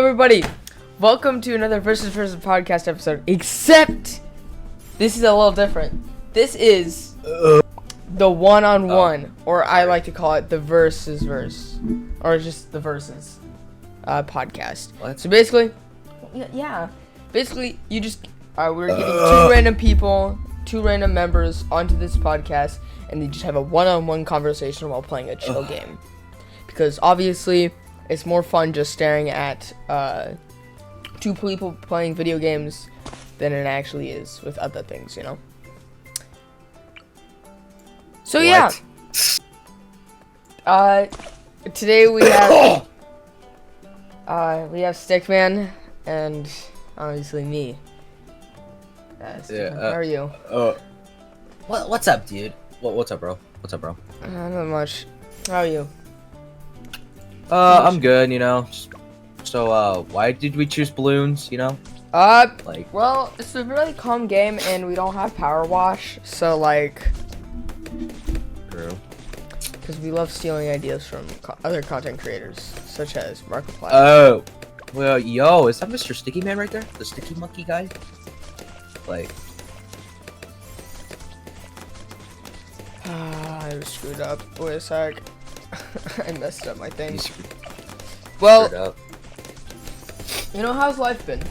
everybody, welcome to another vsvspodcast episode, except this is a little different. This is the one-on-one, or I like to call it the versus verse, or just the versus podcast. What? So basically, you just we're getting two random people, two random members onto this podcast, and they just have a one-on-one conversation while playing a chill game, because obviously it's more fun just staring at two people playing video games than it actually is with other things, you know? So yeah. Today we have StickyMan and obviously me. How are you? What's up, dude? What's up, bro? Not much. How are you? I'm good, you know. So, why did we choose balloons, you know? Well, it's a really calm game, and we don't have power wash, so, like... True. Because we love stealing ideas from other content creators, such as Markiplier. Oh! Well, yo, is that Mr. StickyMan right there? The sticky monkey guy? Like... I screwed up. Wait a sec. I messed up my thing. Well, you know, how's life been?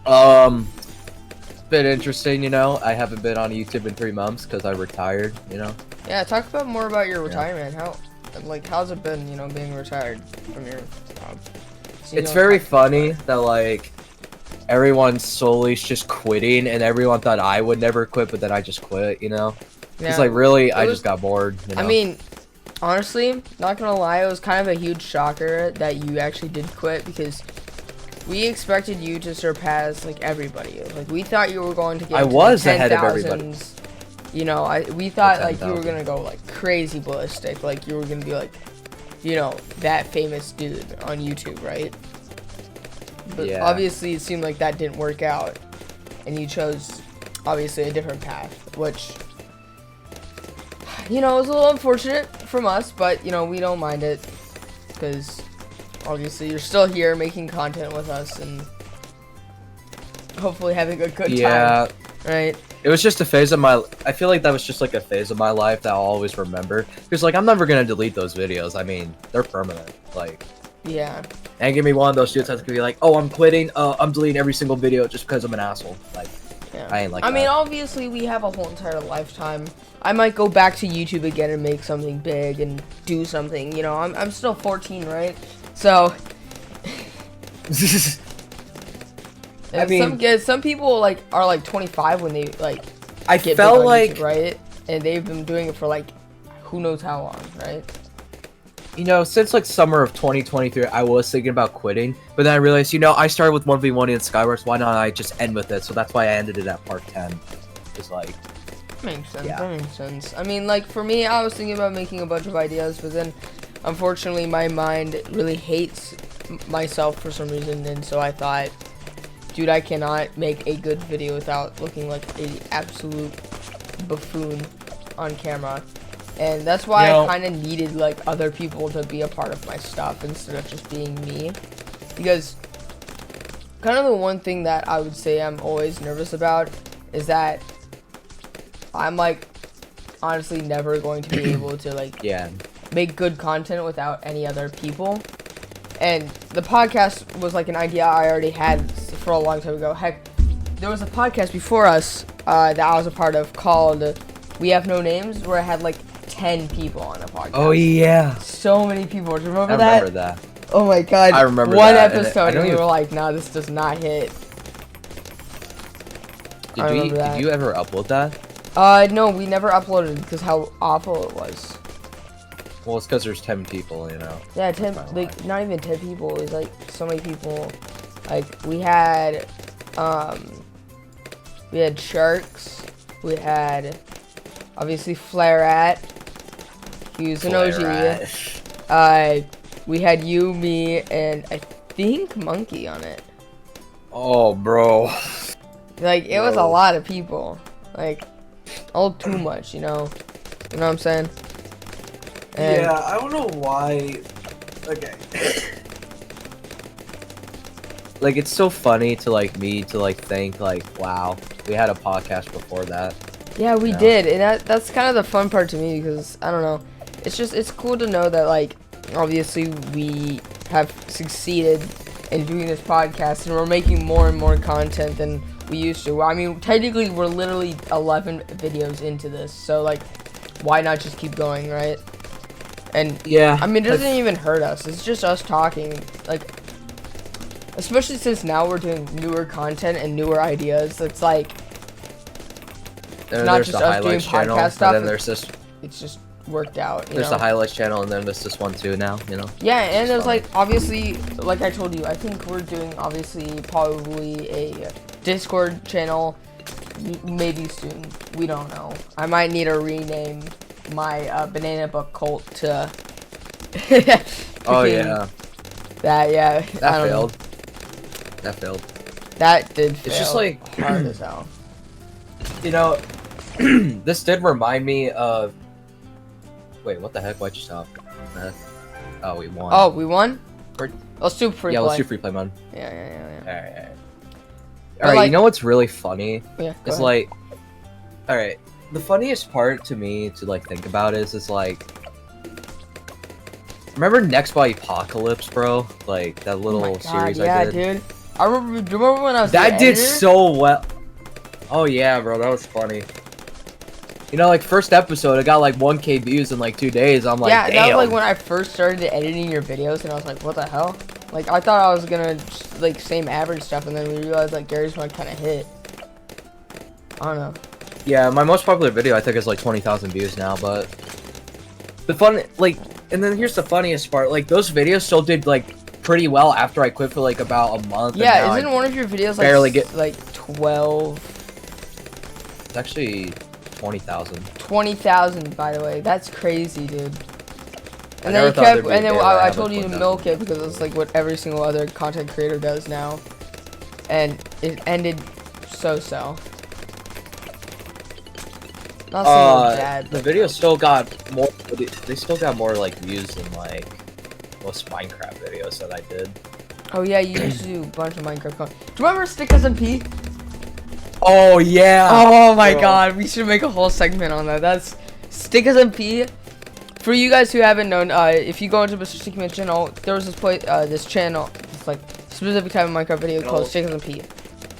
It's been interesting, you know. I haven't been on YouTube in 3 months because I retired, you know. Yeah, talk about more about your retirement. How's it been, you know, being retired from your job? So, it's very funny that, like, everyone's slowly just quitting, and everyone thought I would never quit, but then I just quit, you know. Yeah, it's like, really, I just got bored, you know? I mean, honestly, not gonna lie, it was kind of a huge shocker that you actually did quit, because we expected you to surpass, like, everybody. Like, we thought you were going to get ahead of everybody. You know, we thought, like, you were gonna go, like, crazy ballistic. Like, you were gonna be, like, you know, that famous dude on YouTube, right? But yeah. Obviously, it seemed like that didn't work out. And you chose, obviously, a different path, which... You know, it was a little unfortunate from us, but, you know, we don't mind it, because, obviously, you're still here making content with us, and hopefully having a good time, right? It was just a phase of I feel like that was just, like, a phase of my life that I'll always remember, because, like, I'm never gonna delete those videos. I mean, they're permanent, like... Yeah. And give me one of those dudes that's gonna be like, oh, I'm quitting, I'm deleting every single video just because I'm an asshole, like... Yeah. I ain't like that. I mean, obviously, we have a whole entire lifetime. I might go back to YouTube again and make something big and do something. You know, I'm still 14, right? So, I mean, some people like are like 25 when they like. I get felt big on like YouTube, right, and they've been doing it for like who knows how long, right? You know, since like summer of 2023, I was thinking about quitting, but then I realized, you know, I started with 1v1 in Skywars. Why not I just end with it? So that's why I ended it at part 10. Just like. Makes sense. Yeah. That makes sense. I mean, like, for me, I was thinking about making a bunch of ideas, but then, unfortunately, my mind really hates myself for some reason, and so I thought, dude, I cannot make a good video without looking like an absolute buffoon on camera, and that's why I kind of needed, like, other people to be a part of my stuff instead of just being me, because kind of the one thing that I would say I'm always nervous about is that I'm, like, honestly never going to be able to, like, make good content without any other people. And the podcast was, like, an idea I already had for a long time ago. Heck, there was a podcast before us that I was a part of called We Have No Names, where I had, like, 10 people on a podcast. Oh, yeah. So many people. Do you remember that? I remember that. Oh, my God. I remember one that. episode, and we were like, nah, this does not hit. Did you ever upload that? No, we never uploaded because how awful it was. Well, it's because there's 10 people, you know. Yeah, 10, like, not even 10 people. It was, like, so many people. Like, we had Sharks. We had, obviously, Flareat. He was an OG. We had you, me, and I think Monkey on it. Oh, bro. Like, it was a lot of people. Like... all too much, you know what I'm saying? And yeah, I don't know why. Okay. like it's so funny to like me to like think like, wow, we had a podcast before that. Yeah, we did, and that's kind of the fun part to me because I don't know, it's cool to know that like obviously we have succeeded in doing this podcast and we're making more and more content than we used to. I mean, technically we're literally 11 videos into this, so like why not just keep going, right? And yeah, I mean, it doesn't even hurt us. It's just us talking, like, especially since now we're doing newer content and newer ideas. It's like it's not just us doing podcast stuff. And then there's this. It's just worked out. There's the highlights channel, and then there's this one too now. You know. Yeah, and there's like obviously, like I told you, I think we're doing obviously probably a Discord channel, maybe soon. We don't know. I might need to rename my banana book cult to. Oh yeah. That failed. That failed. That did fail. It's just like hard as hell. You know, this did remind me of. Wait, what the heck? Why'd you stop? Oh, we won. Oh, we won? We're... Let's do free play. Yeah, let's do free play mode. Yeah. Alright, like, you know what's really funny? Yeah. It's like, alright, the funniest part to me to like think about is like, remember Next by Apocalypse, bro? Like that little series I did. Yeah, dude. I remember. Do you remember when I was? That did so well. Oh yeah, bro, that was funny. You know, like first episode, it got like 1K views in like 2 days. I'm like, yeah, damn. that was like when I first started editing your videos, and I was like, what the hell? Like I thought I was gonna just, like same average stuff, and then we realized like Gary's one kind of hit. I don't know. Yeah, my most popular video I think is like 20,000 views now, but the fun like, and then here's the funniest part, like those videos still did like pretty well after I quit for like about a month. Yeah, isn't one of your videos like barely get like 12? It's actually 20,000. 20,000, by the way. That's crazy, dude. And then I told you to milk it because it's like what every single other content creator does now, and it ended so. Not saying bad. The video still got more. They still got more like views than like most Minecraft videos that I did. Oh yeah, you used to do a bunch of Minecraft content. Do you remember StickyMan? Oh yeah. Oh my god, we should make a whole segment on that. That's StickyMan. For you guys who haven't known, if you go into Mr. StickyMan channel, there was this channel, this like specific type of Minecraft video called StickyMan.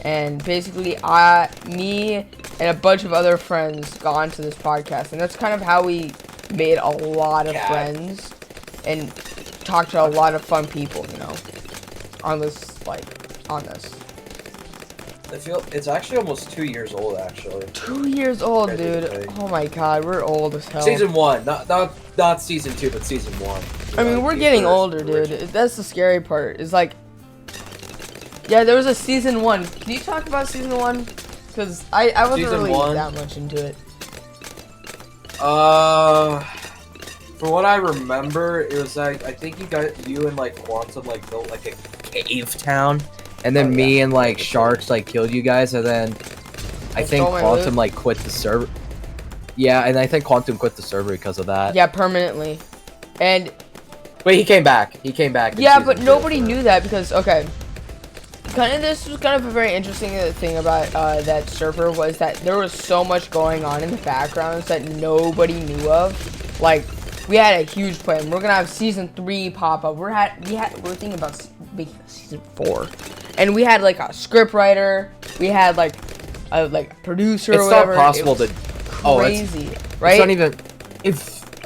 And basically, me and a bunch of other friends got onto this podcast, and that's kind of how we made a lot of friends and talked to a lot of fun people, you know, on this. I feel it's actually almost 2 years old, actually. 2 years old, dude. Oh my god, we're old as hell. Season 1, not season 2, but season 1. I mean, we're getting older, dude. That's the scary part. It's like, yeah, there was a season 1. Can you talk about season 1? Because I wasn't really that much into it. From what I remember, it was like I think you and like Quantum like built like a cave town. And then me and like Sharks like killed you guys, and then I think Quantum like quit the server. Yeah, and I think Quantum quit the server because of that. Yeah, permanently. And wait, he came back. He came back. Yeah, but nobody knew that because this was kind of a very interesting thing about that server was that there was so much going on in the backgrounds that nobody knew of. Like we had a huge plan. We're gonna have season 3 pop up. We're thinking about making season 4. And we had like a script writer, we had like a producer or whatever. It's not possible to crazy, right? It's not even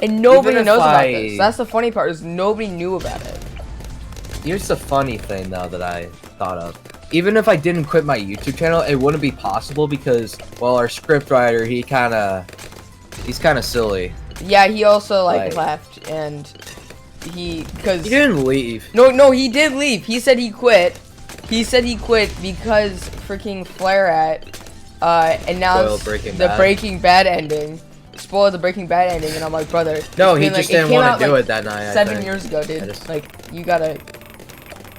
and nobody knows about this. That's the funny part, is nobody knew about it. Here's the funny thing though that I thought of. Even if I didn't quit my YouTube channel, it wouldn't be possible because, well, our script writer, he's kind of silly. Yeah, he also like left, and he didn't leave. No, he did leave. He said he quit. He said he quit because freaking Flare announced the Breaking Bad ending. Spoiled the Breaking Bad ending, and I'm like, brother. No, he just didn't want to do it that night. 7 years ago, dude. Like, you gotta.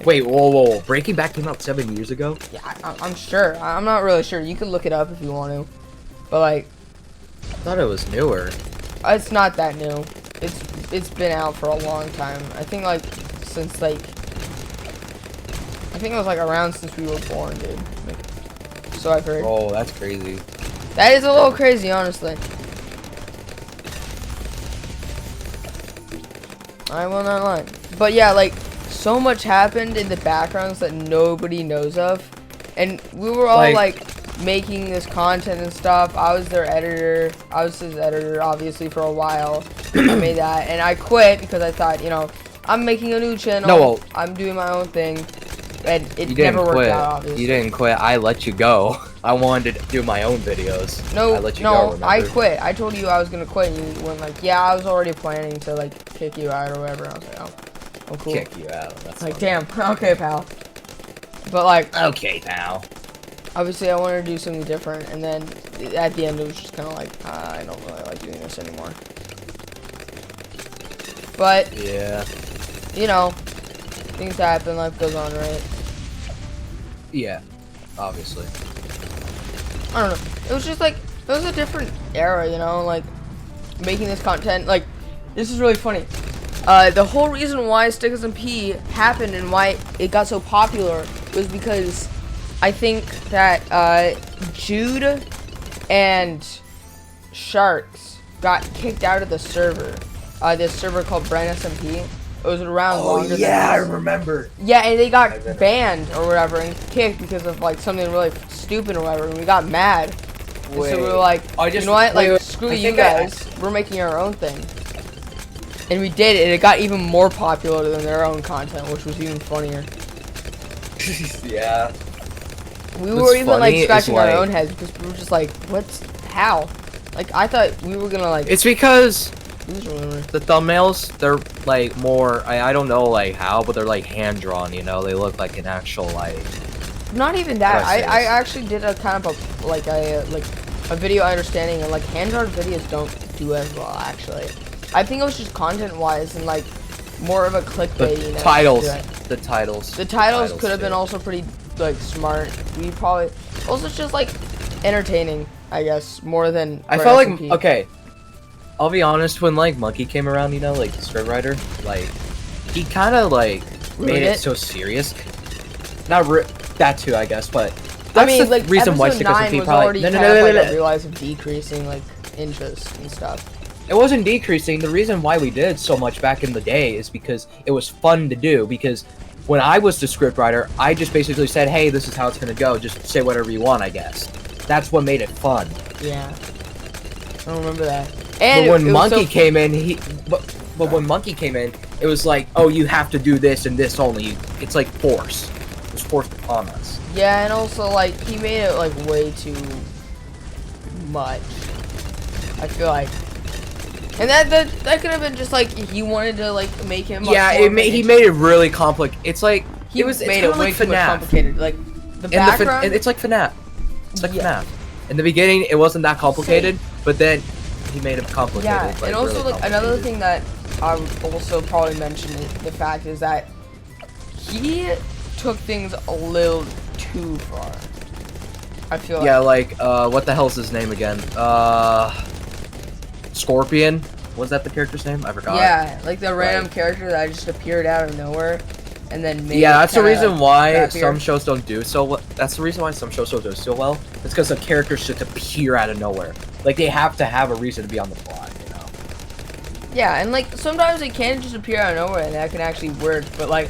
Wait, whoa. Breaking Bad came out 7 years ago? Yeah, I'm sure. I'm not really sure. You can look it up if you want to. But like, I thought it was newer. It's not that new. It's been out for a long time. I think like since like I think it was like around since we were born, dude. Like, so I've heard. Oh, that's crazy. That is a little crazy, honestly. I will not lie. But yeah, like, so much happened in the backgrounds that nobody knows of. And we were all like making this content and stuff. I was their editor. I was his editor, obviously, for a while. I made that. And I quit because I thought, you know, I'm making a new channel. No, well, I'm doing my own thing. And it you never didn't worked quit. out, obviously. You didn't quit. I let you go. I wanted to do my own videos. No, I let you no, go, remember? I quit. I told you I was gonna quit. And you went like, yeah, I was already planning to like kick you out or whatever. I was like, oh cool. Kick you out. That's like, funny. damn, okay, pal. But like, Okay, pal. obviously, I wanted to do something different, and then at the end, it was just kind of like, I don't really like doing this anymore. But Yeah. you know, things happen. Life goes on, right? Yeah. Obviously. I don't know. It was just like, it was a different era, you know, like making this content. Like, this is really funny. The whole reason why SMP happened and why it got so popular was because I think that Jude and Sharks got kicked out of the server. This server called Brand SMP. It was around longer than I us. remember. Yeah, and they got banned or whatever and kicked because of like something really stupid or whatever, and we got mad. And so we were like, you know what? Like, screw you guys. We're making our own thing. And we did it, and it got even more popular than their own content, which was even funnier. Yeah. We were even like scratching our own heads because we were just like, how? Like, I thought we were gonna like. It's because lose or whatever. the thumbnails, they're like more, I don't know like how, but they're like hand drawn, you know? They look like an actual like. Not even that. What do I say? I actually did a kind of a video understanding, and like hand drawn videos don't do as well actually. I think it was just content wise and like more of a clickbait. The titles. The titles. The titles could have been also pretty like smart. We probably also just like entertaining, I guess, more than. I felt like okay. I'll be honest, when like Monkey came around, you know, like the scriptwriter, like he kind of like made it so serious. Not that too, I guess, but that's I mean, the like reason why episode 9 was probably already kind of like a realize of decreasing like interest and stuff. It wasn't decreasing. The reason why we did so much back in the day is because it was fun to do. Because when I was the scriptwriter, I just basically said, "Hey, this is how it's gonna go. Just say whatever you want." I guess that's what made it fun. Yeah, I don't remember that. And but when Monkey came in, but when Monkey came in, it was like, "Oh, you have to do this and this only." It's like force. It was forced upon us. Yeah, and also like he made it like way too much. I feel like. And that could have been just like he wanted to like make him. Yeah, he made it really complicated. It's like he made it way too much complicated. Like the background. It's like FNAF. It's like FNAF. In the beginning, it wasn't that complicated, but then he made it complicated. Yeah, like, and also really like another thing that I would also probably mention is the fact is that he took things a little too far. I feel like. Yeah, like what the hell's his name again? Scorpion? Was that the character's name? I forgot. Yeah, like the random character that just appeared out of nowhere, and then made. Yeah, that's the reason why crappier. some shows don't do so well. That's the reason why some shows don't do so well. It's because the characters just appear out of nowhere. Like they have to have a reason to be on the plot, you know. Yeah, and like sometimes they can just appear out of nowhere, and that can actually work. But like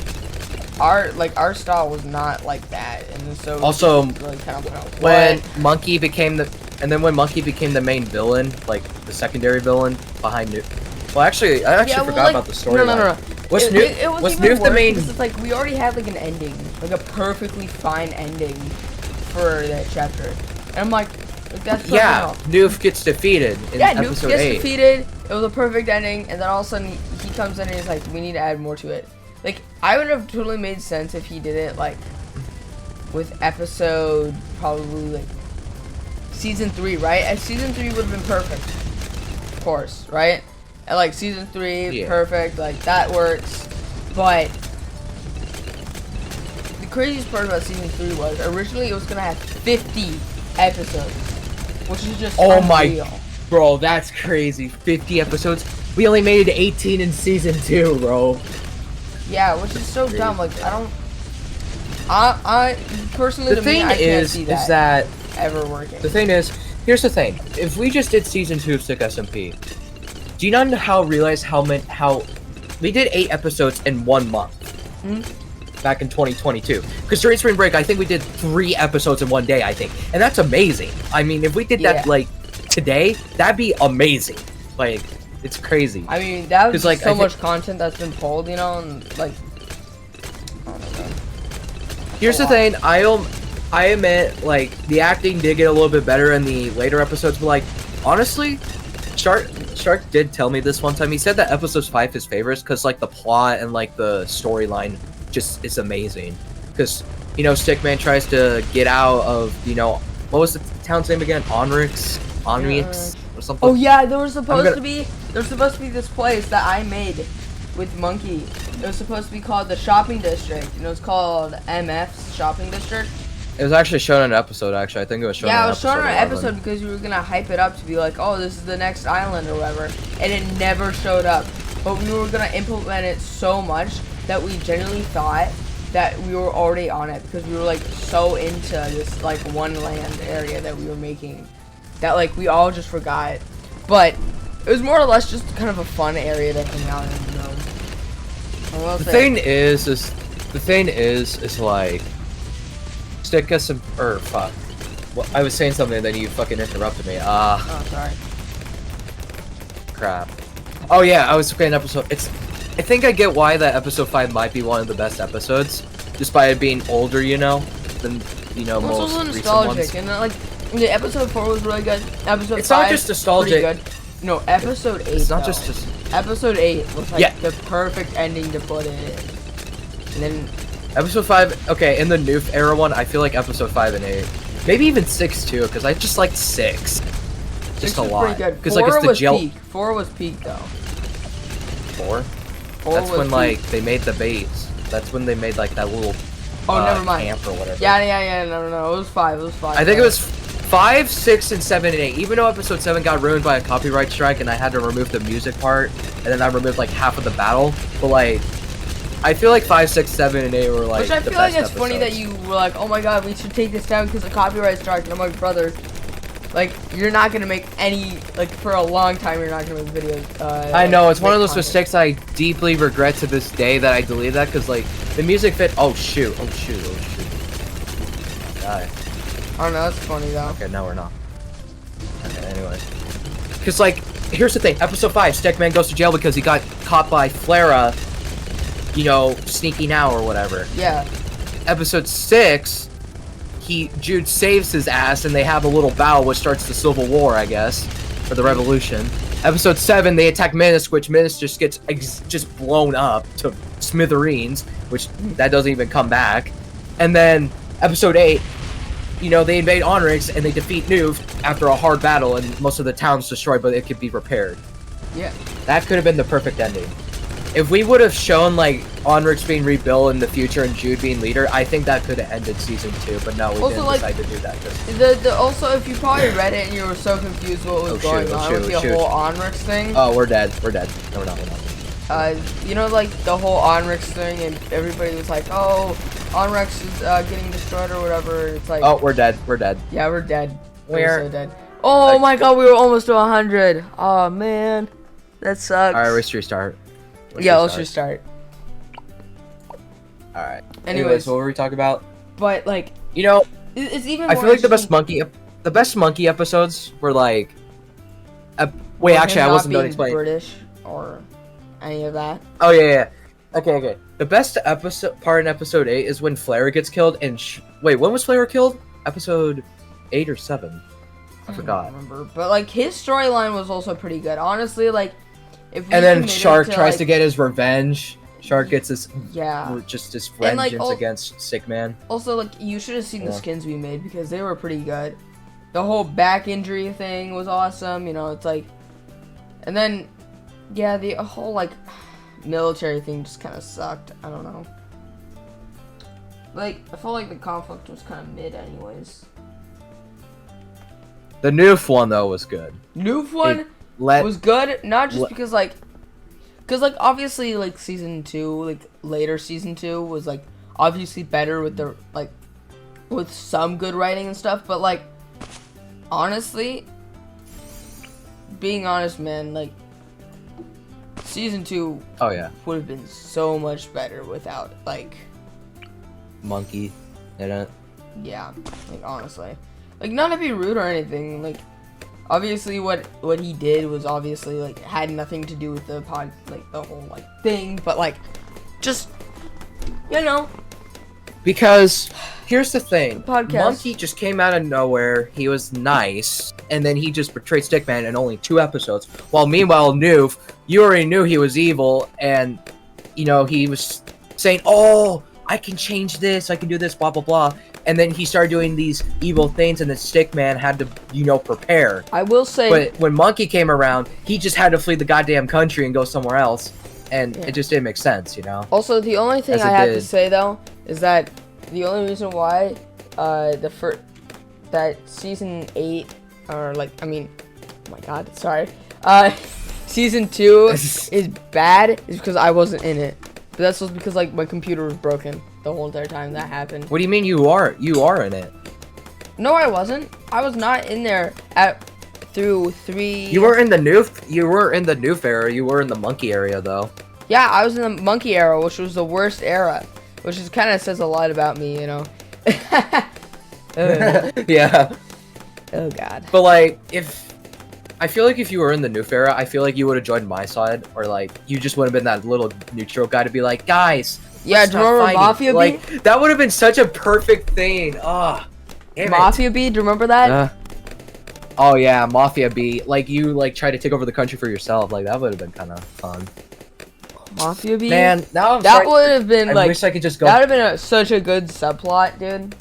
our style was not like that, and so also really kind of when Monkey became the. And then when Monkey became the main villain, like the secondary villain behind New. Well, actually, I forgot about the story. No. Was Noof the main? It's like we already had like an ending, like a perfectly fine ending for that chapter, and I'm like that's Noof gets defeated in episode 8. Noof gets defeated. It was a perfect ending, and then all of a sudden he comes in and he's like, we need to add more to it. Like I would have totally made sense if he did it like with episode probably like. Season 3, right? And season 3 would have been perfect, of course, right? And like season 3, perfect, like that works. But the craziest part about season 3 was originally it was gonna have 50 episodes, which is just unreal. Bro, that's crazy. 50 episodes. We only made it 18 in season 2, bro. Yeah, which is so dumb. Like I I personally, The to me, thing I can't is see that ever working. the thing is, here's the thing. If we just did season 2 of Stick SMP, do you not know how we did 8 episodes in 1 month back in 2022? Because during spring break, I think we did 3 episodes in 1 day. I think, and that's amazing. I mean, if we did that like today, that'd be amazing. Like, it's crazy. I mean, that was like, so much content that's been pulled, you know, and like. I don't know. Here's the thing. I admit, like, the acting did get a little bit better in the later episodes, but like, honestly, Shark did tell me this one time. He said that episode 5 his favorites because like the plot and like the storyline just is amazing. Because you know, Stickman tries to get out of, you know, what was the town's name again? Onrix or something. Oh yeah, there was supposed to be this place that I made with Monkey. It was supposed to be called the Shopping District, and it was called MF's Shopping District. It was actually shown in an episode. Actually, I think it was shown. Yeah, in it was shown in an episode because we were gonna hype it up to be like, oh, this is the next island or whatever, and it never showed up. But we were gonna implement it so much that we genuinely thought that we were already on it because we were like so into this like one land area that we were making that like we all just forgot. But it was more or less just kind of a fun area to hang out in, you know. The thing is like, stick us some, or fuck. Well, I was saying something, then you fucking interrupted me. Oh, sorry. Crap. Oh yeah, I was saying episode. I think I get why that episode 5 might be one of the best episodes, just by it being older, you know, than most also recent nostalgic, ones. and like the episode 4 was really good. Episode it's 5 not just nostalgic. pretty good. No, episode 8. It's not though. just. Episode 8 was like the perfect ending to put it in. And then episode 5, okay, in the Noof era one, I feel like episode 5 and 8, maybe even 6 too, because I just liked 6. Just a lot. Because like it's the jail. Peak. 4 was peak though. 4? That's when peak. like they made the baits. That's when they made like that little never mind. camp or whatever. Yeah, no, it was 5. I think it was 5, 6, and 7 and 8. Even though episode 7 got ruined by a copyright strike and I had to remove the music part, and then I removed like half of the battle, but like I feel like 5, 6, 7, and 8 were like. Which I the feel like best it's funny that you were like, oh my god, we should take this down because of copyright strike. And I'm like, brother, like you're not gonna make any, like for a long time you're not gonna make videos. I know, it's one of those mistakes I deeply regret to this day that I deleted that because like the music fit. Oh shoot. Die. I don't know, that's funny though. Okay, no, we're not. Okay, anyways. Because, like, here's the thing. Episode 5, Stickman goes to jail because he got caught by Flera, you know, sneaking out or whatever. Yeah. Episode 6, Jude saves his ass and they have a little battle which starts the Civil War, I guess. Or the Revolution. Episode 7, they attack Menace, which Menace just gets just blown up to smithereens, which that doesn't even come back. And then, episode 8, you know, they invade Onrix and they defeat Noof after a hard battle and most of the town's destroyed, but it could be repaired. Yeah. That could have been the perfect ending. If we would have shown, like, Onrix being rebuilt in the future and Jude being leader, I think that could have ended season 2, but no, we didn't decide to do that. Also, if you probably read it and you were so confused what was going on with the whole Onrix thing. Oh, we're dead. No, we're not. You know, like, the whole Onrix thing and everybody was like, oh, Onrix is getting destroyed or whatever. It's like, oh, we're dead. Yeah, we're dead. We're so dead. Oh my god, we were almost to 100. Oh man, that sucks. Alright, let's restart. Let's restart. Alright. Anyways, what were we talking about? But like, you know, it's even. I feel like the best monkey episodes were like. Wait, actually, I wasn't done explaining. British or any of that. Oh yeah. Okay. The best part in episode 8 is when Flare gets killed and wait, when was Flare killed? Episode 8 or 7? I forgot. don't remember, but like his storyline was also pretty good. Honestly, like if we and then Shark tries like, to get his revenge. Shark gets his just his vengeance like, against Stickman. Also, like you should have seen the skins we made because they were pretty good. The whole back injury thing was awesome. You know, it's like, and then the whole like military thing just kind of sucked. I don't know. Like I felt like the conflict was kind of mid, anyways. The Noof one though was good. Noof one was good, not just because like obviously like season 2, like later season 2 was like obviously better with the like with some good writing and stuff, but like honestly, being honest, man, like season 2 Oh yeah, would have been so much better without like Monkey in it. yeah, like honestly, like not to be rude or anything, like obviously what he did was obviously like had nothing to do with the the whole like thing, but like just you know. Because here's the thing, Podcast. Monkey just came out of nowhere. He was nice, and then he just betrayed Stickman in only 2 episodes. While meanwhile, Noof, you already knew he was evil, and you know he was saying, "Oh, I can change this. I can do this." Blah blah blah. And then he started doing these evil things, and then Stickman had to, you know, prepare. I will say, But when Monkey came around, he just had to flee the goddamn country and go somewhere else, and it just didn't make sense, you know. Also, the only thing As I it have did. to say though is that the only reason why that season 8 or like I mean, oh my god, sorry, season 2 is bad is because I wasn't in it. But that's just because like my computer was broken the whole entire time that happened. What do you mean you are? You are in it. No, I wasn't. I was not in there through 3. You were in the Noof. You were in the Noof era. You were in the Monkey area, though. Yeah, I was in the Monkey era, which was the worst era, which is kind of says a lot about me, you know. Yeah. Oh god. But like, I feel like if you were in the Noof era, I feel like you would have joined my side, or like you just would have been that little neutral guy to be like, guys. Yeah, do you remember Mafia B? Like that would have been such a perfect thing. Ah, Mafia B, do you remember that? Oh yeah, Mafia B. Like you like try to take over the country for yourself. Like that would have been kind of fun. Mafia B? Man, now that would have been I like. wish I could just go. That would have been such a good subplot, dude.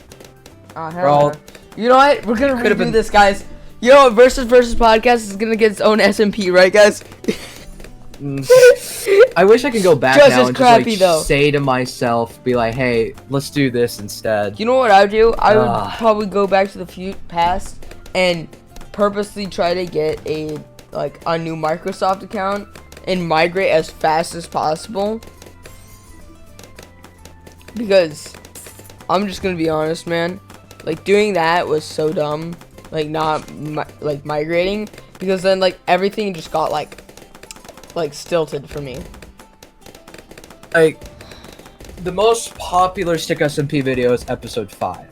Oh, hell Bro. no. You know what? We're gonna Could've redo been- this, guys. You know what? Versus podcast is gonna get its own SMP, right, guys? I wish I could go back Just now as and crappy, just like though. say to myself, be like, "Hey, let's do this instead." You know what I would do? I would Ugh. probably go back to the past and purposely try to get a new Microsoft account and migrate as fast as possible. Because I'm just gonna be honest, man. Like doing that was so dumb. Like not migrating, because then like everything just got like stilted for me. Like the most popular Stick SMP video is episode 5.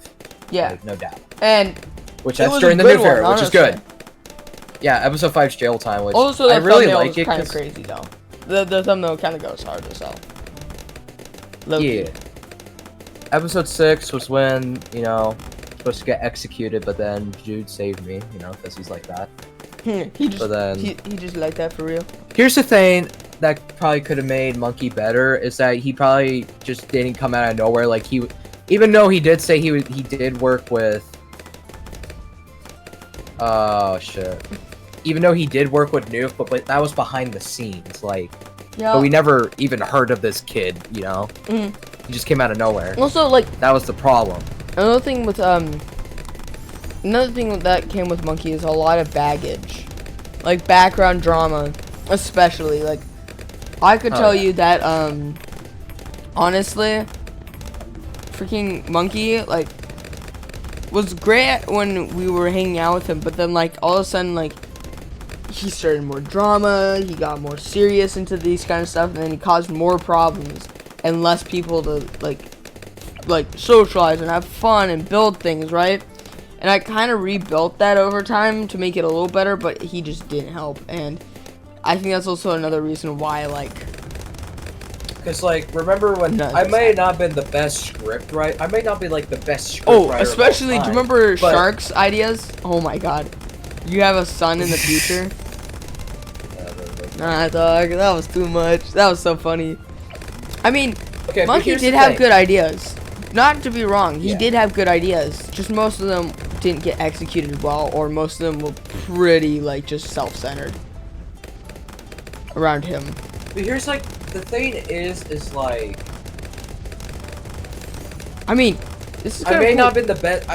Yeah, Like, no doubt. and Which it that's was during a the good Noof era, one, which is honestly. good. Yeah, episode 5's jail time, which Also, the I really thumbnail like was it. kind of 'Cause- crazy though. The thumbnail kind of goes hard as hell. Low-key. Yeah. Episode 6 was when, you know, supposed to get executed, but then Jude saved me, you know, because he's like that. he just But then- he just like that for real. Here's the thing that probably could have made Monkey better is that he probably just didn't come out of nowhere. Like even though he did say he did work with. Oh shit! Even though he did work with Nuke, but that was behind the scenes. Like, Yeah. but we never even heard of this kid. You know, Mhm. he just came out of nowhere. Also, like That was the problem. another thing with that came with Monkey is a lot of baggage, like background drama, especially. Like, I could Oh, tell yeah. you that honestly, freaking Monkey like was great when we were hanging out with him, but then like all of a sudden like he started more drama, he got more serious into these kind of stuff, and then he caused more problems and less people to like socialize and have fun and build things, right? And I kind of rebuilt that over time to make it a little better, but he just didn't help. And I think that's also another reason why, like, Because, like, remember when No, I it's may not. not been the best script writer. I may not be like the best script oh, writer. especially, of all do you time, remember but- Shark's ideas? Oh my god. You have a son in the future? Nah, dog, that was too much. That was so funny. I mean, Okay, but Monkey here's did the have thing. good ideas. Not to be wrong, he Yeah. did have good ideas. Just most of them didn't get executed well, or most of them were pretty, like, just self-centered around him. But here's like the thing is like I mean, this is I kinda may cool. not have been the best.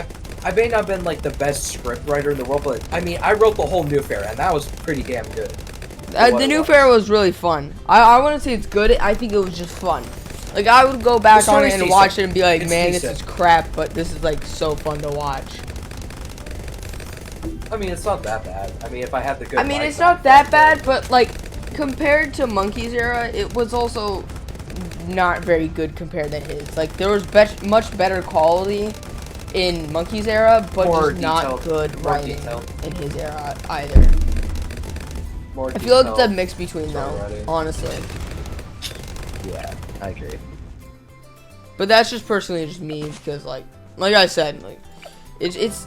I may not have been like the best script writer in the world, but I mean I wrote the whole New Fair and that was pretty damn good. The new fair was really fun. I wouldn't say it's good. I think it was just fun. Like, I would go back on it and watch decent. it and be like, It's man, decent. this is crap, but this is, like, so fun to watch. I mean, it's not that bad. I mean, if I had the good. I mean, it's not that bad, but, like, compared to Monkey's era, it was also not very good compared to his. Like, there was much better quality in Monkey's era, but just not good writing in his era either. I feel like it's a mix between them, honestly. Yeah, I agree. But that's just personally just me because, like I said, like it's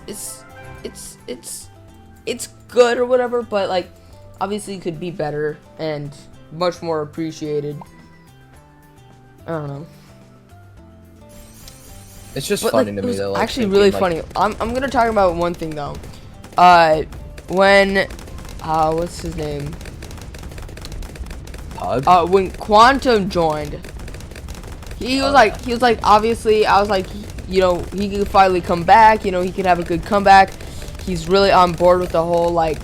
good or whatever, but like obviously it could be better and much more appreciated. I don't know. It's just But, funny like, to it me was though. Like, actually really thinking, funny. I'm gonna talk about one thing though. When what's his name? Pug? When Quantum joined, he was like obviously I was like, you know, he could finally come back, you know, he could have a good comeback. He's really on board with the whole like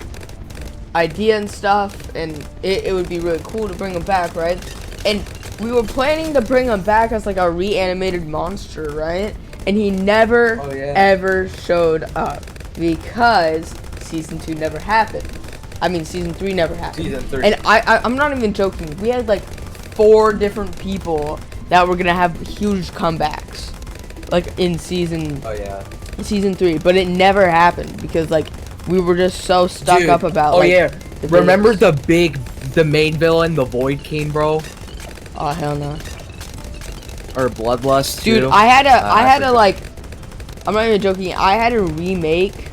idea and stuff, and it would be really cool to bring him back, right? And we were planning to bring him back as like a reanimated monster, right? And he never ever showed up because season 2 never happened. I mean, season 3 never happened. Season 3. And I'm not even joking. We had like 4 different people that were gonna have huge comebacks, like in season 3, but it never happened because like we were just so stuck up about. Remember the main villain, the Void King, bro? Oh hell no. Or Bloodlust, dude. too? I had to like. I'm not even joking. I had to remake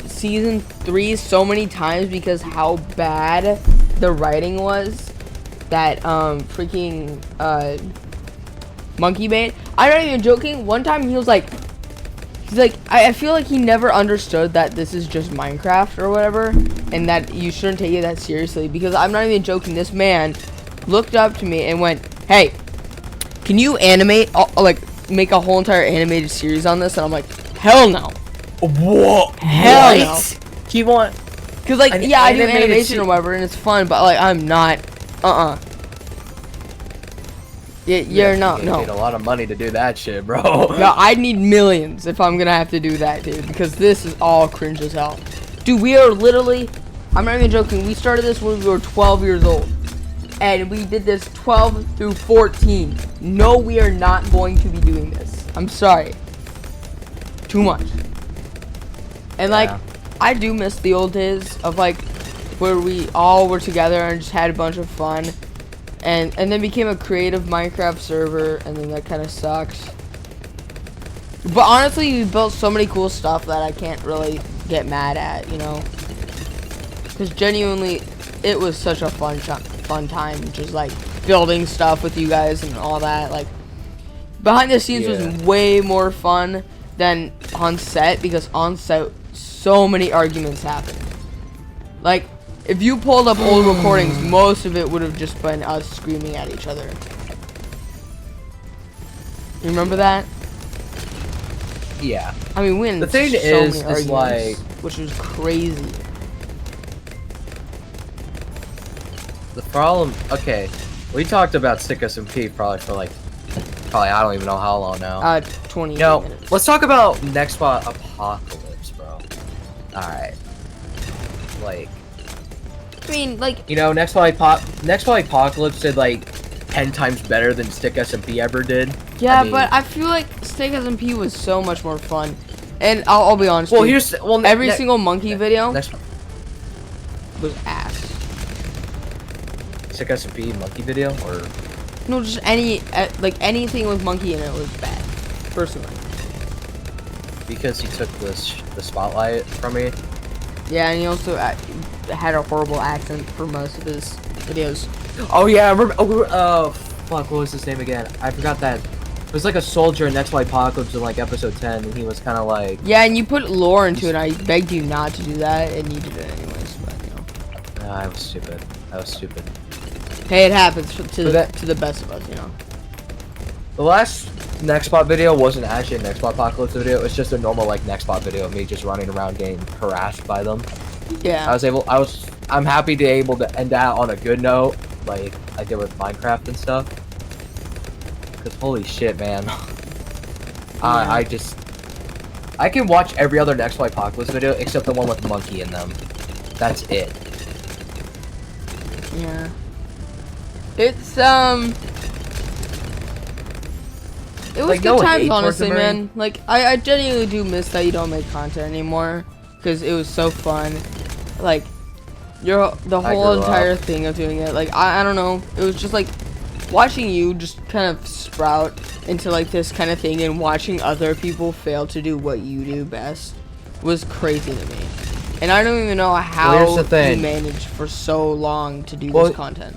season 3 so many times because how bad the writing was that freaking Monkey made. I'm not even joking. One time he's like I feel like he never understood that this is just Minecraft or whatever, and that you shouldn't take it that seriously, because I'm not even joking. This man looked up to me and went, "Hey, can you animate like make a whole entire animated series on this?" And I'm like, "Hell no." Whoa. Hell no. He want Cause like, yeah, I do animation or whatever, and it's fun, but like, I'm not. Yeah, no. You need a lot of money to do that shit, bro. No, I'd need millions if I'm gonna have to do that, dude. Because this is all cringe as hell, dude. We are literally. I'm not even joking. We started this when we were 12 years old, and we did this 12 through 14. No, we are not going to be doing this. I'm sorry. Too much. And like, I do miss the old days of like where we all were together and just had a bunch of fun, and then became a creative Minecraft server, and then that kind of sucks. But honestly, we built so many cool stuff that I can't really get mad at, you know, because genuinely it was such a fun time, just like building stuff with you guys and all that. Like, behind the scenes was way more fun than on set, because on set so many arguments happened. Like, if you pulled up old recordings, most of it would have just been us screaming at each other. You remember that? Yeah. I mean, we had the thing so is, many arguments, like, which was crazy. the problem. Okay, we talked about Stick SMP probably for like, I don't even know how long now. 20 No, minutes. let's talk about Next Spot Apocalypse, bro. All right. Like, I mean, like, you know, Next Spot Apocalypse did like 10 times better than Stick SMP ever did. yeah, I mean, but I feel like Stick SMP was so much more fun. And I'll be honest. Well, dude, every single monkey video was ass. Stick SMP monkey video, or No, just like anything with monkey in it was bad, personally. because he took the spotlight from me. Yeah, and he also had a horrible accent for most of his videos. Oh yeah, I remember. Oh, fuck, what was his name again? I forgot that. It was like a soldier, and that's why Apocalypse in like episode 10, and he was kind of like. Yeah, and you put lore into it. I begged you not to do that, and you did it anyways. But you know. I was stupid. Hey, it happens to the best of us, you know. The last Next Spot video wasn't actually a Next Spot Apocalypse video. It was just a normal like Next Spot video of me just running around getting harassed by them. Yeah. I'm happy to able to end that on a good note, like I did with Minecraft and stuff. Cause holy shit, man. I can watch every other Next Apocalypse video except the one with Monkey in them. That's it. Yeah. It's it was Like, good no times, hate towards honestly, him, man. Like, I genuinely do miss that you don't make content anymore, because it was so fun. Like, the whole grew entire up. thing of doing it. Like, I don't know. It was just like watching you just kind of sprout into like this kind of thing, and watching other people fail to do what you do best was crazy to me. And I don't even know how here's the thing. you managed for so long to do Well, this content.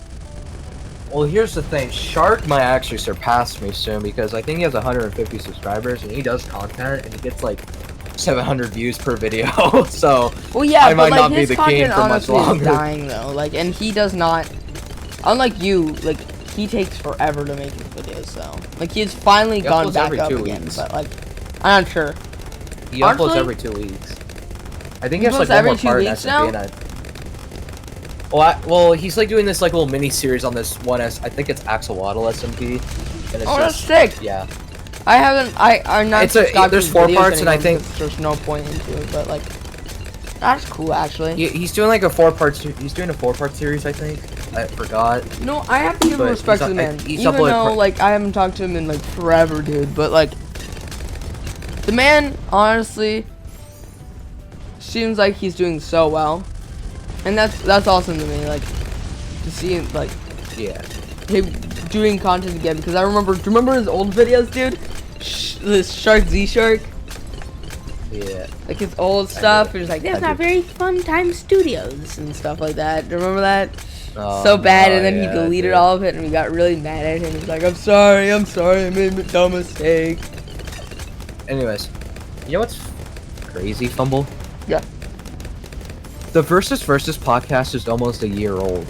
Well, here's the thing. Shark might actually surpass me soon because I think he has 150 subscribers and he does content and he gets like 700 views per video. So Well, yeah, I but might like not be his the king content for much honestly is longer. dying though. Like, and he does not, unlike you, like he takes forever to make his videos. So like he's finally He gone uploads back every up 2 again. weeks. But like, I'm not sure. He uploads Honestly, every 2 weeks. I think he he has like uploads one every more 2 part in weeks SMP. now? And well, he's like doing this like little mini series on this one. I think it's Axolotl SMP. And it's Oh, that's just, sick. yeah. I haven't. I'm not. It's a- subscribed to there's his 4 videos parts, and I anymore think- because there's no point into it. But like, that's cool actually. He's doing like a 4-part. He's doing a 4-part series, I think. I forgot. You know, I have to give But respect he's to the up- man. he's Even uploaded though, like, I haven't talked to him in, like, forever, dude. But, like, the man, honestly, seems like he's doing so well. And that's awesome to me, like, to see him, like, Yeah. him doing content again. Because do you remember his old videos, dude? This Shark Z Shark? Yeah. Like, his old stuff. It was like, that's not very fun time studios and stuff like that. Do you remember that? Oh, So bad, and then yeah, he deleted dude. all of it, and we got really mad at him. He's like, I'm sorry, I made a dumb mistake. Anyways, you know what's crazy, Fumble? Yeah. The Versus podcast is almost a year old.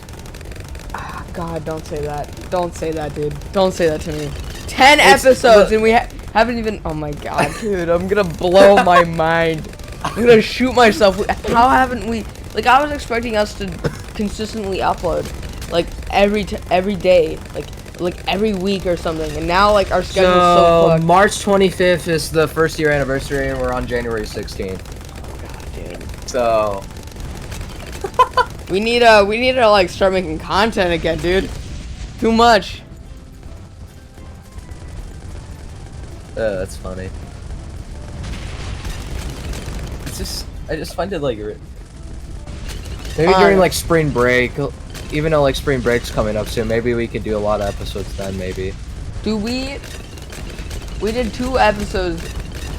Ah, God, don't say that. Don't say that, dude. Don't say that to me. 10 It's- episodes, and we haven't even. Oh my God, dude, I'm gonna blow my mind. I'm gonna shoot myself. How haven't we? Like, I was expecting us to consistently upload, like every day, like every week or something, and now like our schedule's so fucked. March 25th is the 1st year anniversary, and we're on January 16th. God, dude. So We need to like start making content again, dude. Too much. that's funny. I just find it like maybe during like spring break, even though like spring break's coming up soon, maybe we could do a lot of episodes then. Maybe. Dude, we did 2 episodes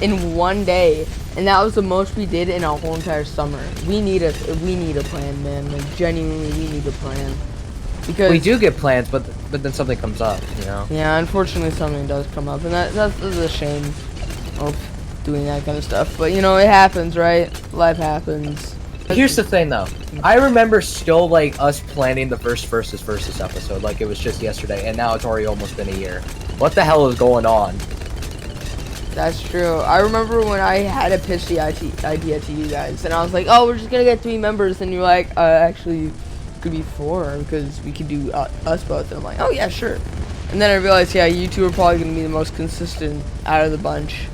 in one day, and that was the most we did in a whole entire summer. We need a plan, man. Like, genuinely, we need a plan. Because We do get plans, but then something comes up, you know. yeah, unfortunately, something does come up, and that's a shame of doing that kind of stuff. But you know, it happens, right? Life happens. Here's the thing, though. I remember still like us planning the first versus episode, like it was just yesterday, and now it's already almost been a year. What the hell is going on? That's true. I remember when I had to pitch the idea to you guys, and I was like, "Oh, we're just gonna get 3 members," and you're like, "Actually, it could be 4 because we could do us both." And I'm like, "Oh yeah, sure." And then I realized, yeah, you 2 are probably gonna be the most consistent out of the bunch.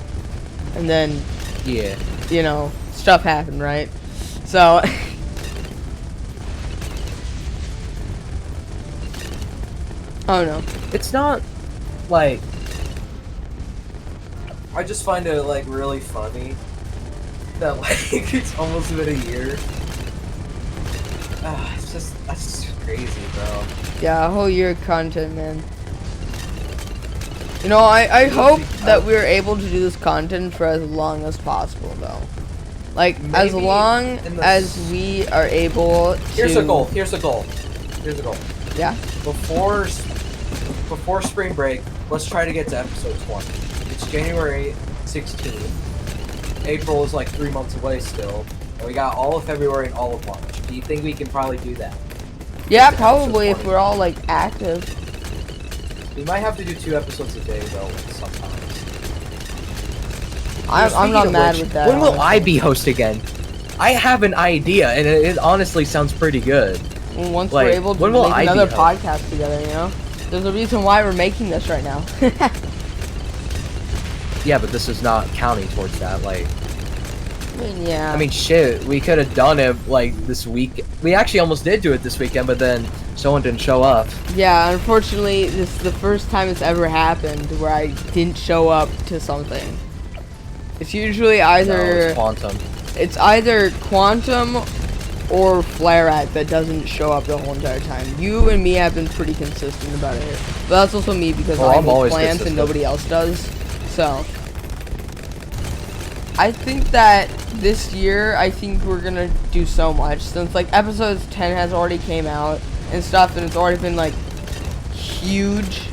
And then, Yeah. you know, stuff happened, right? So. Oh no. It's not like I just find it like really funny that like it's almost been a year. That's just crazy, bro. Yeah, a whole year of content, man. You know, I hope that we're able to do this content for as long as possible, though. Like, as Maybe long in the as we are able to... Here's a goal. Yeah? Before spring break, let's try to get to episode 20. It's January 16th. April is like 3 months away still. And we got all of February and all of March. Do you think we can probably do that? Yeah, to probably, episode if we're all, like, active. We might have to do 2 episodes a day though sometimes. I'm not mad with that. When will I honestly. be host again? I have an idea, and it honestly sounds pretty good. Well, once like, we're able to when will make I be another host? podcast together, you know? There's a reason why we're making this right now. Yeah, but this is not counting towards that. Like, I mean, yeah. I mean, shit, we could have done it like this week. We actually almost did do it this weekend, but then someone didn't show up. Yeah, unfortunately, this is the first time it's ever happened where I didn't show up to something. It's usually either No, it's Quantum. It's either Quantum or Flare-At that doesn't show up the whole entire time. You and me have been pretty consistent about it, but that's also me because I I'm make always plans consistent. and nobody else does. So I think that this year, I think we're gonna do so much since like episodes 10 has already came out and stuff, and it's already been like huge.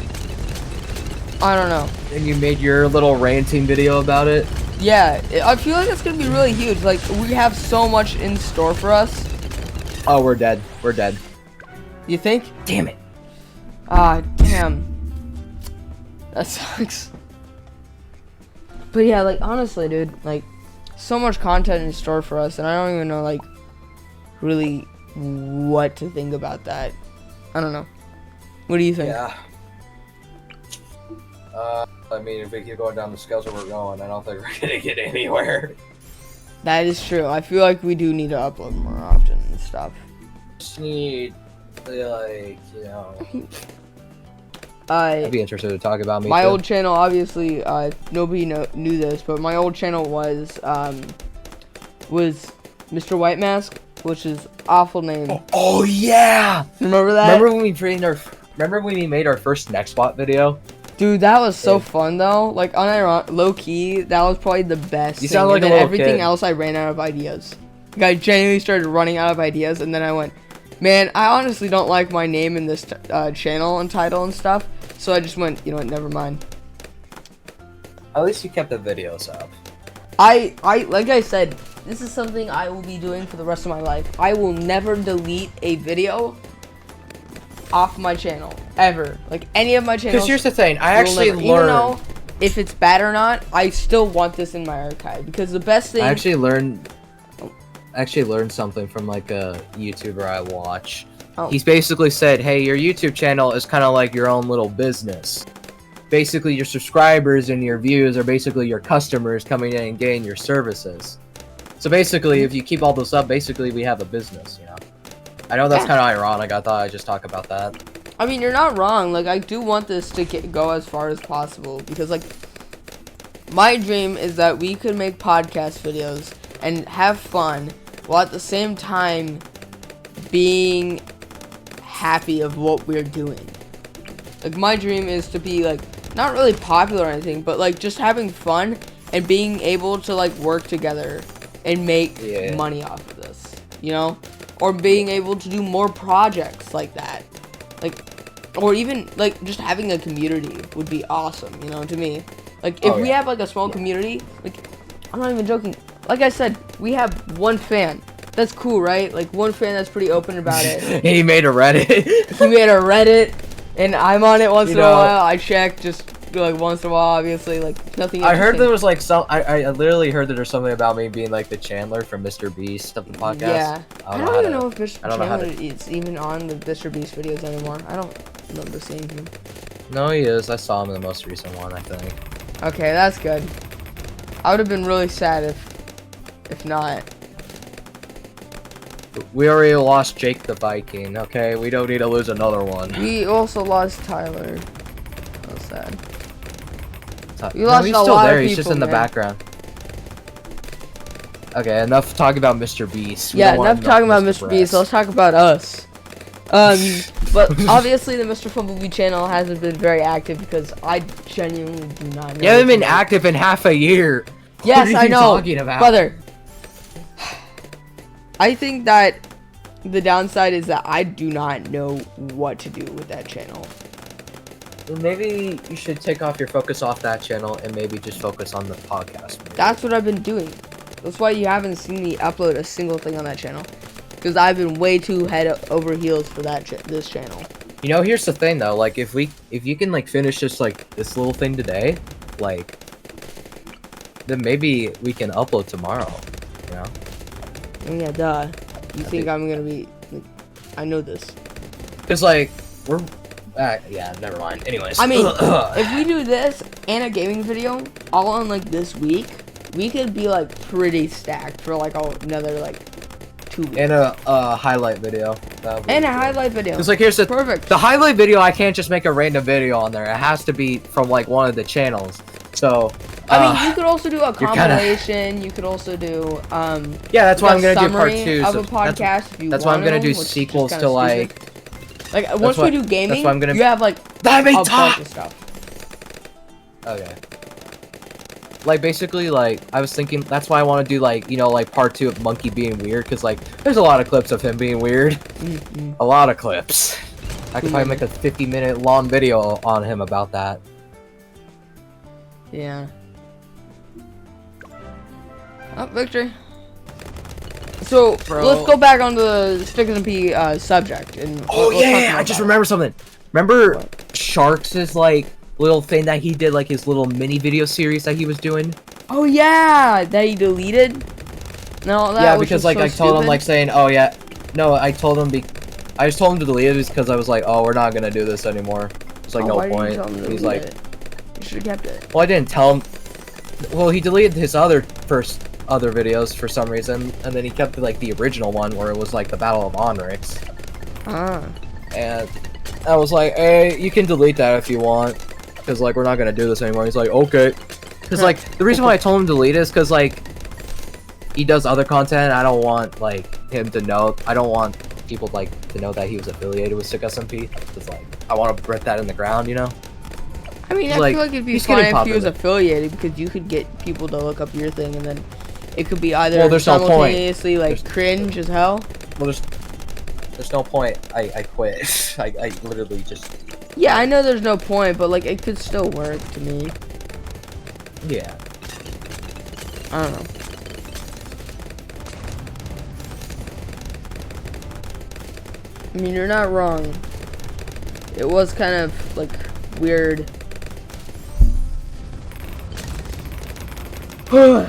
I don't know. And you made your little ranting video about it. Yeah, I feel like it's gonna be really huge. Like, we have so much in store for us. Oh, we're dead. We're dead. You think? Damn it. Ah, damn. That sucks. But yeah, like, honestly, dude, like, so much content in store for us, and I don't even know, like, really what to think about that. I don't know. What do you think? Yeah. I mean, if we keep going down the schedule we're going, I don't think we're gonna get anywhere. That is true. I feel like we do need to upload more often and stuff. Just need, like, you know. I'd be interested to talk about me. My too. old channel, obviously, nobody knew this, but my old channel was Mr. White Mask, which is awful name. Oh yeah! Remember that? Remember when we made our first next spot video? Dude, that was so Yeah. fun though. Like, low key, that was probably the best. You thing. sound like and a then little everything kid. else, I ran out of ideas. Like, I genuinely started running out of ideas, and then I went, man, I honestly don't like my name in this channel and title and stuff. So I just went, you know what, never mind. At least you kept the videos up. I like I said, this is something I will be doing for the rest of my life. I will never delete a video off my channel ever. Like, any of my channels. Because here's the thing, I will actually never, even learned. though if it's bad or not, I still want this in my archive because the best thing. I actually learned something from like a YouTuber I watch. Oh. He's basically said, hey, your YouTube channel is kind of like your own little business. Basically, your subscribers and your views are basically your customers coming in and getting your services. So basically, if you keep all this up, basically we have a business, you know? I know that's Yeah. kind of ironic. I thought I'd just talk about that. I mean, you're not wrong. Like, I do want this to go as far as possible because, like, my dream is that we could make podcast videos and have fun while at the same time being happy of what we're doing. Like, my dream is to be, like, not really popular or anything, but, like, just having fun and being able to, like, work together and make money off of this, you know? Or being able to do more projects like that. Like, or even, like, just having a community would be awesome, you know, to me. Like, if we have, like, a small community, like, I'm not even joking. Like I said, we have one fan. That's cool, right? Like, one fan that's pretty open about it. He made a Reddit. He made a Reddit, and I'm on it once in a while. I check just, like, once in a while, obviously, like, nothing I heard interesting. there was, like, I literally heard that there's something about me being, like, the Chandler from Mr. Beast of the podcast. Yeah. I don't even know if Mr. I don't know how Chandler is even on the Mr. Beast videos anymore. I don't remember seeing him. No, he is. I saw him in the most recent one, I think. Okay, that's good. I would have been really sad if not. We already lost Jake the Viking, okay? We don't need to lose another one. We also lost Tyler. That's sad. You lost he's a still lot of there. He's just people, in the man. background. Okay, enough talking about Mr. Beast. We Yeah, don't want enough talking about Mr. Beast. Brass. Let's talk about us. But obviously the Mr.FumbleBee channel hasn't been very active because I genuinely do not know. You haven't been active in half a year. Yes, what are I you know, talking about? brother. I think that the downside is that I do not know what to do with that channel. Maybe you should take off your focus off that channel and maybe just focus on the podcast. Maybe. That's what I've been doing. That's why you haven't seen me upload a single thing on that channel. Because I've been way too head over heels for this channel. You know, here's the thing though. Like, if you can like finish this little thing today, like, then maybe we can upload tomorrow. You know? Oh, yeah, duh. You think I'm gonna be? Like, I know this. Cause like Yeah, never mind. Anyways. I mean, if we do this and a gaming video all in like this week, we could be like pretty stacked for like another like 2 weeks. And a highlight video. And a highlight video. Cause like here's the perfect. The highlight video, I can't just make a random video on there. It has to be from like one of the channels. So I mean, you could also do a compilation. You could also do yeah, that's why I'm gonna do part 2 of a podcast. That's why I'm gonna do sequels to like. Like once we do gaming, that's why I'm gonna, you have like a bunch of stuff. Okay. Like basically, like I was thinking, that's why I want to do like like part 2 of Monkey being weird, cause like there's a lot of clips of him being weird. A lot of clips. I could probably make a 50-minute long video on him about that. Yeah. Oh, victory. So let's go back on the StickyMan subject. And I just remember something. Remember Sharks' like little thing that he did, like his little mini video series that he was doing? Oh yeah, that he deleted. No, that was because just like so I told stupid. him like saying, oh yeah, no, I told him I just told him to delete it because I was like, oh, we're not gonna do this anymore. It's like no point. He's like, you should have kept it. Well, I didn't tell him. Well, he deleted his other videos for some reason, and then he kept like the original one where it was like the Battle of Onrix. And I was like, hey, you can delete that if you want, because like we're not gonna do this anymore. He's like, okay, because like the reason why I told him to delete it is because like he does other content. I don't want like him to know. I don't want people like to know that he was affiliated with SMP. Because like I want to break that in the ground, you know. I mean, I feel like it'd be fine if he was affiliated, because you could get people to look up your thing, and then it could be either simultaneously like cringe as hell. Well, there's no point. I quit. I literally just. Yeah, I know there's no point, but like it could still work to me. Yeah. I don't know. I mean, you're not wrong. It was kind of like weird. I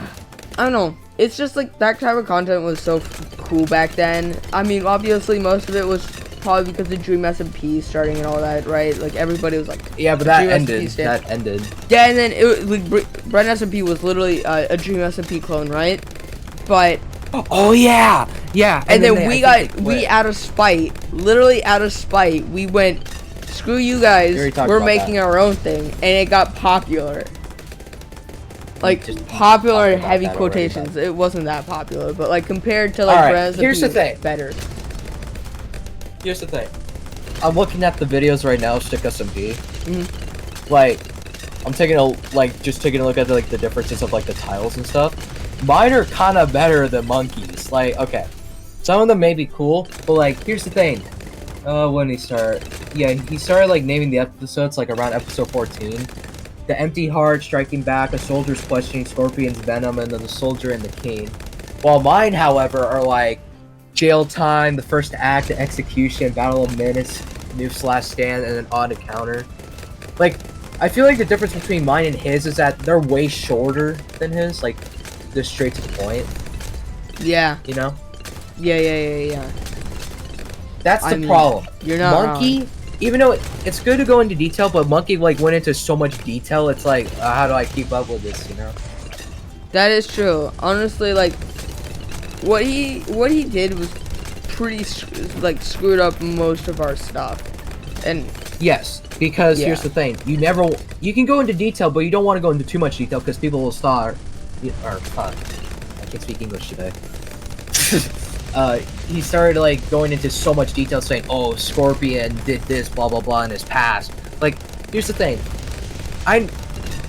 don't know. It's just like that type of content was so cool back then. I mean, obviously most of it was probably because of Dream SMP starting and all that, right? Like everybody was like, yeah, but that ended. That ended. Yeah, and then it was like Brent SMP was literally a Dream SMP clone, right? But oh yeah, yeah. And then we out of spite, literally out of spite, we went, screw you guys. We're making our own thing, and it got popular. Like popular in heavy quotations. It wasn't that popular, but like compared to like Brent SMP, here's the thing. Better. Here's the thing. I'm looking at the videos right now, StickyMan. Like, I'm taking a look at the differences of like the tiles and stuff. Mine are kind of better than Monkey's. Like, okay, some of them may be cool, but like, here's the thing. When did he start? Yeah, he started like naming the episodes like around episode 14. The Empty Heart, Striking Back, A Soldier's Questioning, Scorpion's Venom, and then The Soldier and the King. While mine, however, are like Jail Time, The First Act, The Execution, Battle of Menace, New/Stand, and an Odd Encounter. Like, I feel like the difference between mine and his is that they're way shorter than his, like, just straight to the point. Yeah. You know? Yeah. That's the problem. You're not Monkey, wrong. Even though it's good to go into detail, but Monkey like went into so much detail. It's like, how do I keep up with this? You know? That is true. Honestly, like what he did was pretty like screwed up most of our stuff. And yes, because here's the thing: you can go into detail, but you don't want to go into too much detail because people will start. I can't speak English today. He started like going into so much detail, saying, "Oh, Scorpion did this, blah blah blah, in his past." Like, here's the thing: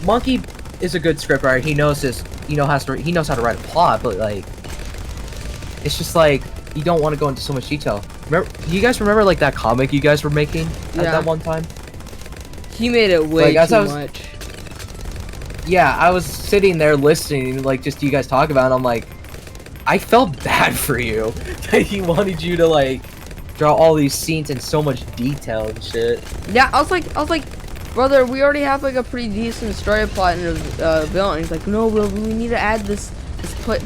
Monkey is a good scriptwriter. He knows this. He knows how to write a plot, but like, it's just like you don't want to go into so much detail. Remember, you guys remember like that comic you guys were making at that one time? He made it way too much. Yeah, I was sitting there listening, like, just you guys talk about it, and I'm like, I felt bad for you that he wanted you to like draw all these scenes in so much detail and shit. Yeah, I was like, brother, we already have like a pretty decent story plot and a villain. He's like, no, we need to add this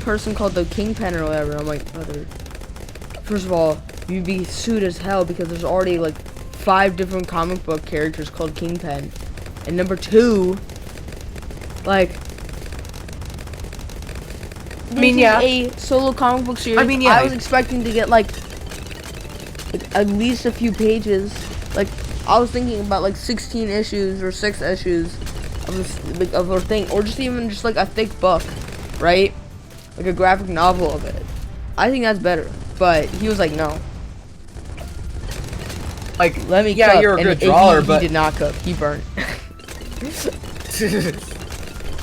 person called the Kingpin or whatever. I'm like, brother, first of all, you'd be sued as hell because there's already like 5 different comic book characters called Kingpin. And number 2, like, I mean, yeah. a solo comic book series. I mean, yeah. I was expecting to get like at least a few pages. Like, I was thinking about like 16 issues or 6 issues of this, like, of a thing, or just even just like a thick book, right? Like a graphic novel of it. I think that's better. But he was like, no. Like, Let me yeah, cook. you're a good And drawer, but he did not cook. He burnt.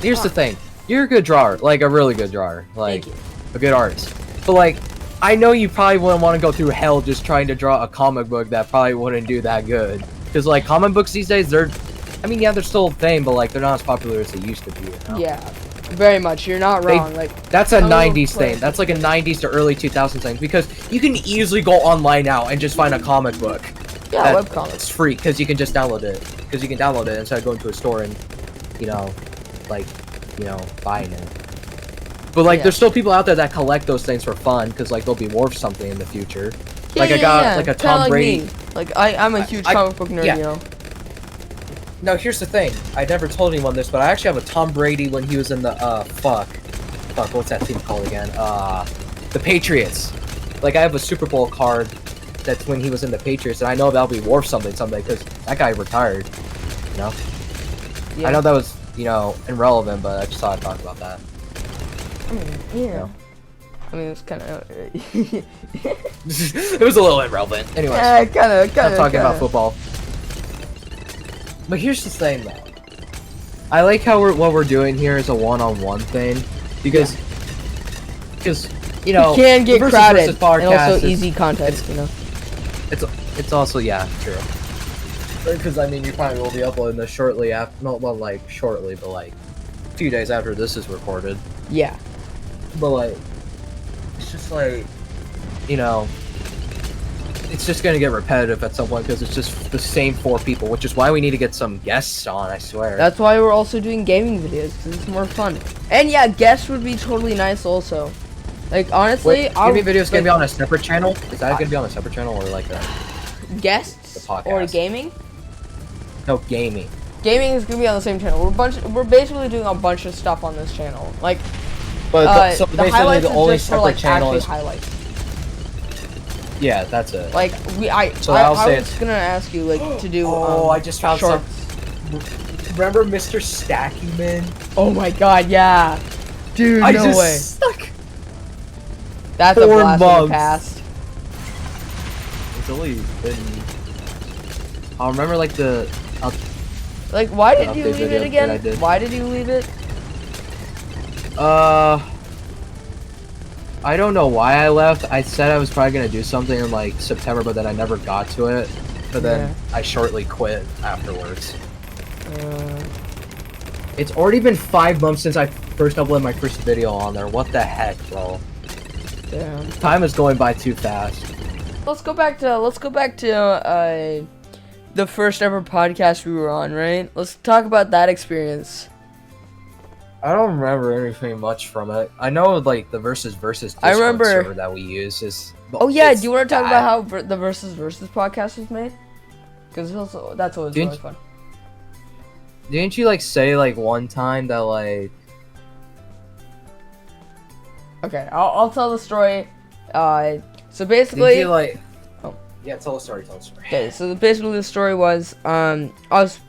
here's the thing. You're a good drawer, like a really good drawer, like Thank you. a good artist. But like, I know you probably wouldn't want to go through hell just trying to draw a comic book that probably wouldn't do that good. Because like comic books these days, they're, I mean, yeah, they're still a thing, but like they're not as popular as they used to be. You know? Yeah, very much. You're not wrong. Like, that's a some little 90s thing. place- That's like a 90s to early 2000s thing because you can easily go online now and just find a comic book. yeah, That- webcomics. It's free because you can just download it. Because you can download it instead of going to a store and, you know, like, you know, buying it. But like, Yeah. there's still people out there that collect those things for fun because like they'll be worth something in the future. Like I got like a kinda Tom like Brady. me. Like I'm a huge comic book nerd, yeah. you know. No, here's the thing. I never told anyone this, but I actually have a Tom Brady when he was in the fuck, what's that team called again? The Patriots. Like I have a Super Bowl card. That's when he was in the Patriots, and I know that'll be worth something someday because that guy retired. You know. Yeah. I know that was, you know, irrelevant, but I just thought I'd talk about that. I mean, yeah. Yeah. I mean, it's kind of. It was a little irrelevant. Anyways, Yeah, kind of. I'm talking about football. But here's the thing, though. I like how what we're doing here is a one-on-one thing because, you know, You can get the crowded versus podcast and also is- easy content, you know. It's also, yeah, true. Because I mean, you probably will be uploading this shortly after, not well, like shortly, but like a few days after this is recorded. Yeah. But like, it's just like, you know, it's just gonna get repetitive at some point because it's just the same 4 people, which is why we need to get some guests on. I swear. That's why we're also doing gaming videos, because it's more fun. And yeah, guests would be totally nice also. Like, honestly, Wait, gaming videos gonna like, be on a separate channel? Is that gonna be on a separate channel or like a guests the podcast? or gaming? No, gaming? Gaming is gonna be on the same channel. We're basically doing a bunch of stuff on this channel. Like, But so the basically highlights the is only just for, separate like, channel actually is highlights. yeah, that's it. Like So I'll say I was gonna ask you like to do. I just found shorts. Remember Mr. StickyMan? Oh my god, yeah, dude, I no just way. stuck. That's a 4 blast from the months. past. It's only been. I'll remember like the. Like, why The did you update leave video it that I again? did. Why did you leave it? I don't know why I left. I said I was probably gonna do something in like September, but then I never got to it. But then I shortly quit afterwards. It's already been 5 months since I first uploaded my first video on there. What the heck, bro? Damn. Time is going by too fast. Let's go back to the first ever podcast we were on, right? Let's talk about that experience. I don't remember anything much from it. I know like the versus Discord I remember- server that we use is. Oh yeah, it's do you want to talk bad. about how the versus podcast was made? Because that's always Didn't- really fun. Didn't you like say like one time that like? Okay, I'll tell the story. So Did basically, you like? Oh. Yeah, tell the story. okay, so basically the story was, I was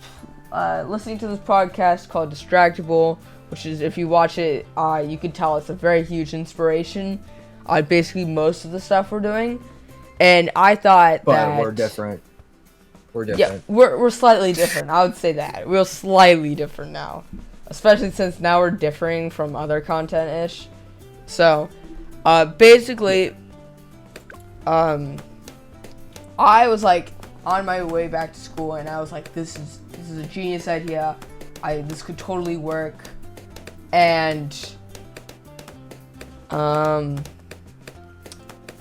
listening to this podcast called Distractable, which is, if you watch it, you could tell it's a very huge inspiration on basically most of the stuff we're doing. And I thought But that we're different. We're yeah, different. we're slightly different. I would say that we're slightly different now, especially since now we're differing from other content-ish. So, basically, I was like on my way back to school, and I was like, "This is a genius idea. This could totally work." And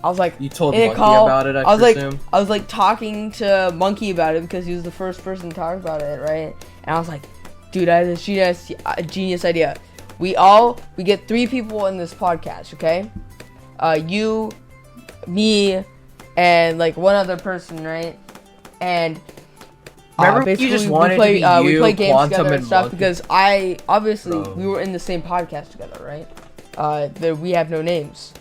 I was like, You told in a Monkey call, about it, I was presume. like talking to Monkey about it because he was the first person to talk about it, right? And I was like, dude, I have this genius idea. We get 3 people in this podcast, okay? You, me, and like one other person, right? and Remember, basically you just wanted to be we you, play games Quantum, together and and stuff Monkey. because obviously Bro. we were in the same podcast together, right? The We Have No Names,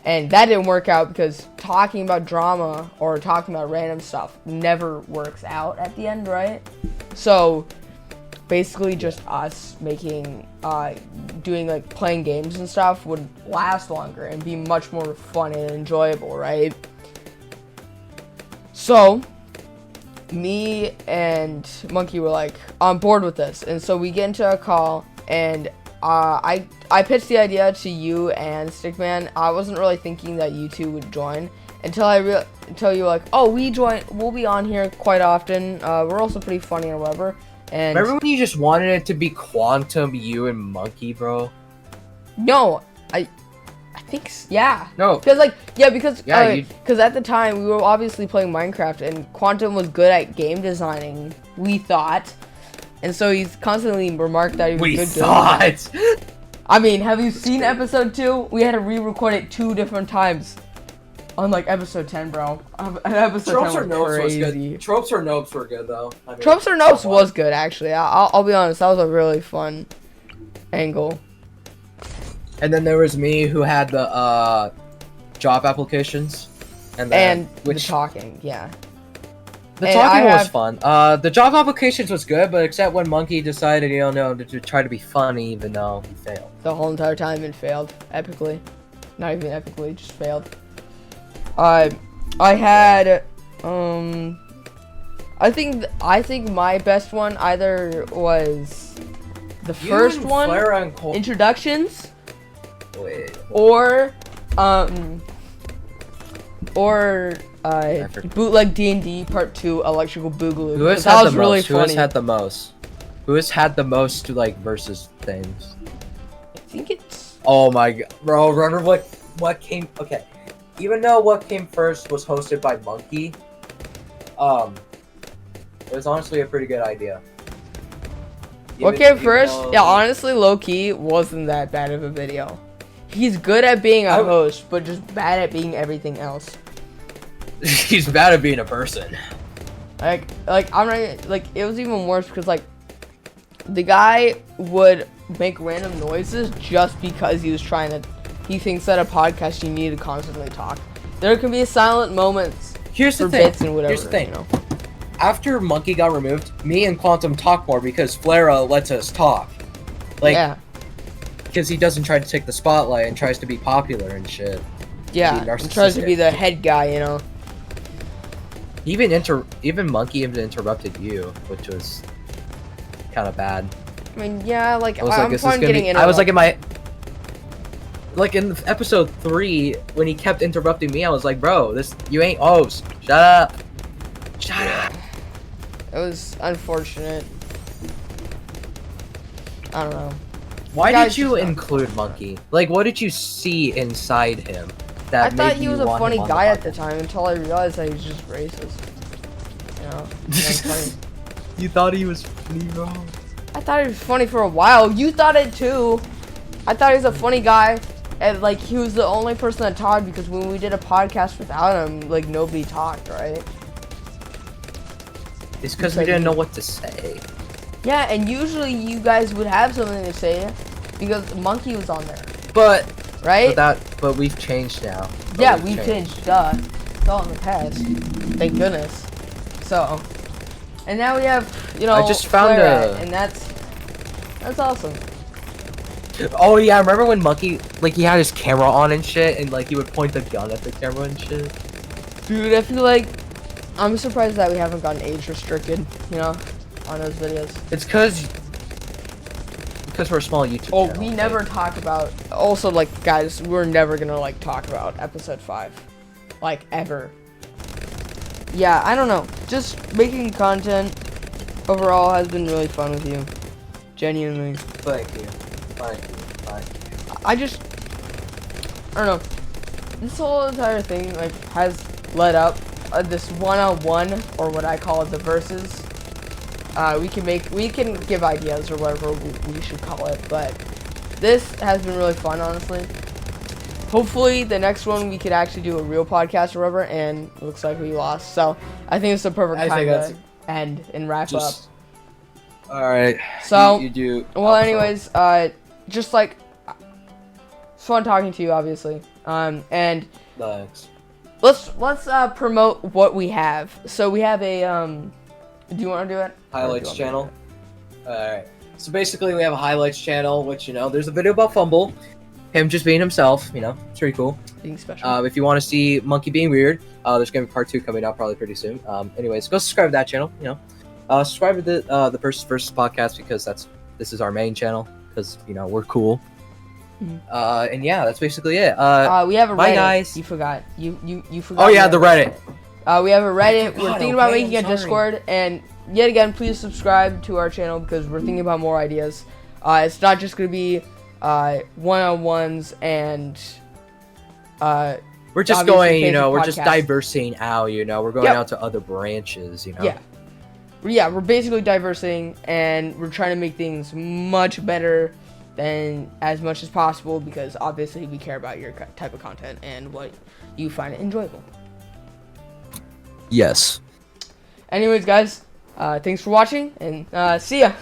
and that didn't work out because talking about drama or talking about random stuff never works out at the end, right? So basically, just us making doing like playing games and stuff would last longer and be much more fun and enjoyable, right? So me and Monkey were like on board with this, and so we get into a call, and I pitched the idea to you and StickyMan. I wasn't really thinking that you two would join until you were like, oh, we'll be on here quite often. We're also pretty funny or whatever. And Remember when you just wanted it to be Quantum, you, and Monkey, bro? no, I think yeah. No. Because Yeah, because at the time we were obviously playing Minecraft, and Quantum was good at game designing, we thought, and so he's constantly remarked that he was We good. thought. I mean, have you seen episode 2? We had to re-record it 2 different times. Unlike episode 10, bro. Episode Tropes 10 or was Nopes was crazy. good. Tropes or Nopes were good though. I mean, Tropes or Nopes was good, actually. I'll be honest, that was a really fun angle. And then there was me who had the job applications, and then The talking, yeah. the and talking I was have- fun. The job applications was good, but except when Monkey decided, to try to be funny, even though he failed. The whole entire time and failed epically. Not even epically, just failed. I had I think my best one either was the first one, Flare and Cole. introductions, Wait. or forgot. bootleg D&D Part 2 Electrical Boogaloo. Who has That had was the really most? funny. Who has had the most? Who has had the most like versus things? I think it's Oh my god, bro! Remember what came? Okay, even though what came first was hosted by Monkey, it was honestly a pretty good idea. what came first? Yeah, honestly, low key wasn't that bad of a video. He's good at being a host, but just bad at being everything else. He's bad at being a person. Like I'm not like it was even worse because like the guy would make random noises just because he thinks that a podcast you need to constantly talk. There can be silent moments Here's for the thing. bits and whatever. Here's the thing. You know? After Monkey got removed, me and Quantum talk more because Flare lets us talk. Like, yeah, because he doesn't try to take the spotlight and tries to be popular and shit. yeah. be He tries to be narcissistic. the head guy, you know. Even Monkey even interrupted you, which was kind of bad. I mean, yeah, like I was like, I'm is this fine gonna getting be? in. I was like in my. Like in episode 3, when he kept interrupting me, I was like, bro, you ain't host. Shut up. Shut up. It was unfortunate. I don't know. Why Guys, did you just- include Monkey? Like, what did you see inside him I that thought made he you was a want funny him on guy at the podcast? time until I realized that he was just racist. You know? Funny. You thought he was funny, bro? I thought he was funny for a while. You thought it too. I thought he was a funny guy, and like he was the only person that talked because when we did a podcast without him, like nobody talked, right? It's because we didn't know what to say. Yeah, and usually you guys would have something to say because Monkey was on there, But right? but we've changed now. But Yeah, we've changed. Duh. It's all in the past. Thank goodness. So, and now we have, I just found Flare, a- and that's awesome. Oh yeah, remember when Monkey, like, he had his camera on and shit, and like he would point the gun at the camera and shit? Dude, I feel like I'm surprised that we haven't gotten age restricted, on those videos. It's because we're a small YouTube Oh, channel. we never talk about. Also, like, guys, we're never gonna like talk about episode 5, like ever. Yeah, I don't know. Just making content overall has been really fun with you, genuinely. Thank you. Thank you. I don't know. This whole entire thing like has led up this one-on-one, or what I call it, the verses. We can give ideas or whatever we should call it, but this has been really fun, honestly. hopefully the next one we could actually do a real podcast or whatever, and it looks like we lost. So I think it's the perfect time to end and wrap up. All right. So you do. Well, anyways, just like it's fun talking to you, obviously. And Thanks. let's promote what we have. So we have a Do you want to do it? Highlights channel. All right. So basically, we have a highlights channel, which there's a video about Fumble, him just being himself. It's pretty cool. Being special. If you want to see Monkey being weird, there's gonna be part 2 coming out probably pretty soon. Anyways, go subscribe to that channel. Subscribe to the vsvspodcast podcast because this is our main channel because we're cool. Mm-hmm. And yeah, that's basically it. We have a Reddit. Bye guys. You forgot. You forgot. Oh yeah, the Reddit. We have a Reddit. We're thinking about making a sorry. Discord, and yet again, please subscribe to our channel because we're thinking about more ideas. It's not just gonna be one-on-ones and we're just going, we're just diversing out, we're going out to other branches, Yeah, we're basically diversing, and we're trying to make things much better than as much as possible because obviously we care about your type of content and what you find enjoyable. Yes. Anyways, guys, thanks for watching, and see ya.